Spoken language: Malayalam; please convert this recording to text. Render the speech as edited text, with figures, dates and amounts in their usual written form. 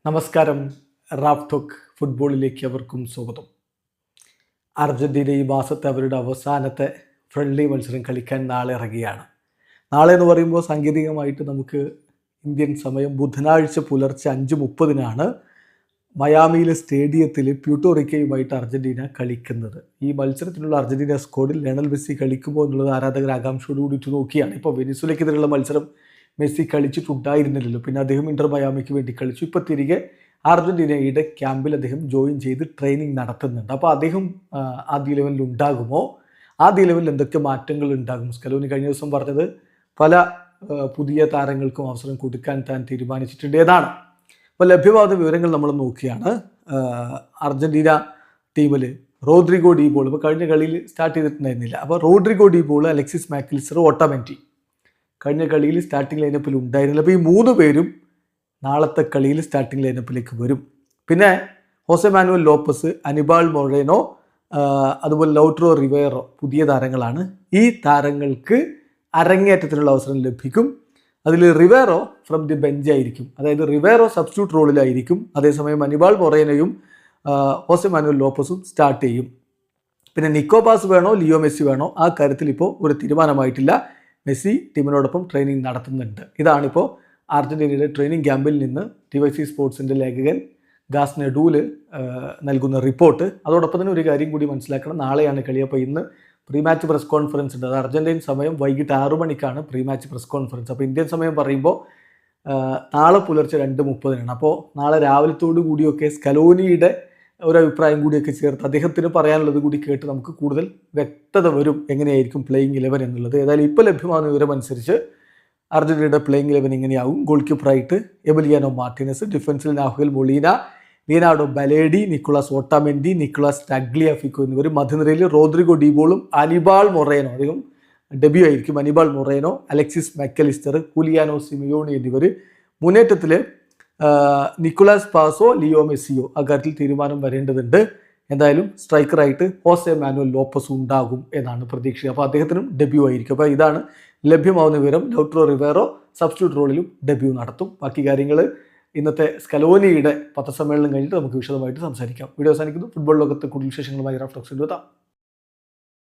നമസ്കാരം. റാഫ് ടോക്ക് ഫുട്ബോളിലേക്ക് അവർക്കും സ്വാഗതം. അർജൻറ്റീന ഈ മാസത്തെ അവരുടെ അവസാനത്തെ ഫ്രണ്ട്ലി മത്സരം കളിക്കാൻ നാളെ ഇറങ്ങുകയാണ്. നാളെ എന്ന് പറയുമ്പോൾ സാങ്കേതികമായിട്ട് നമുക്ക് ഇന്ത്യൻ സമയം ബുധനാഴ്ച പുലർച്ചെ 5:30 മയാമിയിലെ സ്റ്റേഡിയത്തിൽ പ്യൂട്ടോറിക്കയുമായിട്ട് അർജൻറ്റീന കളിക്കുന്നത്. ഈ മത്സരത്തിനുള്ള അർജൻറ്റീന സ്ക്വാഡിൽ ലയണൽ മെസ്സി കളിക്കുമോ എന്നുള്ളത് ആരാധകർ ആകാംക്ഷയോട് കൂടിയിട്ട് നോക്കിയാണ്. ഇപ്പോൾ വെനിസ്വലയ്ക്കെതിരെയുള്ള മത്സരം മെസ്സി കളിച്ചിട്ടുണ്ടായിരുന്നില്ലല്ലോ. പിന്നെ അദ്ദേഹം ഇന്റർ മയാമിക്ക് വേണ്ടി കളിച്ചു. ഇപ്പോൾ തിരികെ അർജൻറ്റീനയുടെ ക്യാമ്പിൽ അദ്ദേഹം ജോയിൻ ചെയ്ത് ട്രെയിനിങ് നടത്തുന്നുണ്ട്. അപ്പോൾ അദ്ദേഹം ആദ്യ ലെവലിൽ ഉണ്ടാകുമോ? ആദ്യ ലെവലിൽ എന്തൊക്കെ മാറ്റങ്ങൾ ഉണ്ടാകും? സ്കലോനി കഴിഞ്ഞ ദിവസം പറഞ്ഞത് പല പുതിയ താരങ്ങൾക്കും അവസരം കൊടുക്കാൻ താൻ തീരുമാനിച്ചിട്ടുണ്ട്. ഏതാണ് അപ്പോൾ ലഭ്യമാകുന്ന വിവരങ്ങൾ നമ്മൾ നോക്കിയാണ്. അർജൻറ്റീന ടീമിൽ റോഡ്രിഗോ ഡി പോൾ ഇപ്പോൾ കഴിഞ്ഞ കളിയിൽ സ്റ്റാർട്ട് ചെയ്തിട്ടുണ്ടായിരുന്നില്ല. അപ്പോൾ Rodrigo de Paul, Alexis Mac Allister, Otamendi കഴിഞ്ഞ കളിയിൽ സ്റ്റാർട്ടിംഗ് ലൈനപ്പിൽ ഉണ്ടായിരുന്നില്ല. അപ്പോൾ ഈ 3 പേരും നാളത്തെ കളിയിൽ സ്റ്റാർട്ടിംഗ് ലൈനപ്പിലേക്ക് വരും. പിന്നെ Jose Manuel Lopez, Anibal Moreno, അതുപോലെ ലൗട്രോ റിവേറോ പുതിയ താരങ്ങളാണ്. ഈ താരങ്ങൾക്ക് അരങ്ങേറ്റത്തിനുള്ള അവസരം ലഭിക്കും. അതിൽ റിവേറോ ഫ്രം ദി ബെഞ്ച് ആയിരിക്കും, അതായത് റിവേറോ സബ്സ്റ്റിറ്റ്യൂട്ട് റോളിലായിരിക്കും. അതേസമയം അനിബാൾ മൊറേനോയും ഹോസെ മാനുവൽ ലോപ്പസും സ്റ്റാർട്ട് ചെയ്യും. പിന്നെ നിക്കോ പാസ് വേണോ ലിയോ മെസ്സി വേണോ, ആ കാര്യത്തിൽ ഇപ്പോൾ ഒരു തീരുമാനമായിട്ടില്ല. മെസ്സി ടീമിനോടൊപ്പം ട്രെയിനിങ് നടത്തുന്നുണ്ട്. ഇതാണിപ്പോൾ അർജൻറ്റീനയുടെ ട്രെയിനിങ് ക്യാമ്പിൽ നിന്ന് TYC സ്പോർട്സിൻ്റെ ലേഖകൻ ഗാസ് നെഡൂല് നൽകുന്ന റിപ്പോർട്ട്. അതോടൊപ്പം തന്നെ ഒരു കാര്യം കൂടി മനസ്സിലാക്കണം, നാളെയാണ് കളി. അപ്പോൾ ഇന്ന് പ്രീ മാച്ച് പ്രസ് കോൺഫറൻസ് ഉണ്ട്. അത് അർജൻറ്റീൻ സമയം വൈകിട്ട് 6 മണിക്കാണ് പ്രീ മാച്ച് പ്രസ് കോൺഫറൻസ്. അപ്പോൾ ഇന്ത്യൻ സമയം പറയുമ്പോൾ നാളെ പുലർച്ചെ 2:30. അപ്പോൾ നാളെ രാവിലത്തോടു കൂടിയൊക്കെ സ്കലോനിയുടെ ഒരു അഭിപ്രായം കൂടിയൊക്കെ ചേർത്ത് അദ്ദേഹത്തിന് പറയാനുള്ളത് കൂടി കേട്ട് നമുക്ക് കൂടുതൽ വ്യക്തത വരും എങ്ങനെയായിരിക്കും പ്ലേയിങ് 11 എന്നുള്ളത്. ഏതായാലും ഇപ്പോൾ ലഭ്യമാകുന്ന വിവരം അനുസരിച്ച് അർജൻറ്റീനയുടെ പ്ലേയിങ് 11 ഇങ്ങനെയാവും. ഗോൾ കീപ്പറായിട്ട് എമിലിയാനോ മാർട്ടിനസ്, ഡിഫൻസിൽ Nahuel Molina, Leonardo Balerdi, Nicolas Otamendi, Nicolas Tagliafico എന്നിവർ. മധ്യനിരയിൽ റോഡ്രിഗോ ഡി പോളും അനിബാൾ മൊറേനോ, അദ്ദേഹം ഡെബ്യൂ ആയിരിക്കും, Anibal Moreno, Alexis Mac Allister, Giuliano Simeone എന്നിവർ. മുന്നേറ്റത്തിൽ നിക്കോളാസ് പാസോ, ലിയോ മെസ്സിയോ, അക്കാര്യത്തിൽ തീരുമാനം വരേണ്ടതുണ്ട്. എന്തായാലും സ്ട്രൈക്കറായിട്ട് ഹോസെ മാനുവൽ ലോപ്പസ് ഉണ്ടാകും എന്നാണ് പ്രതീക്ഷ. അപ്പോൾ അദ്ദേഹത്തിനും ഡെബ്യൂ ആയിരിക്കും. അപ്പോൾ ഇതാണ് ലഭ്യമാവുന്ന വിവരം. ലൗട്രോ റിവേറോ സബ്സ്റ്റിറ്റ്യൂട്ട് റോളിലും ഡെബ്യൂ നടത്തും. ബാക്കി കാര്യങ്ങൾ ഇന്നത്തെ സ്കലോനിയുടെ പത്രസമ്മേളനം കഴിഞ്ഞിട്ട് നമുക്ക് വിശദമായിട്ട് സംസാരിക്കാം. വീഡിയോ അവസാനിക്കുന്നു. ഫുട്ബോൾ ലോകത്തെ കൂടുതൽ വിശേഷങ്ങളുമായി റാഫ് ടോക്സിൽ എത്താം.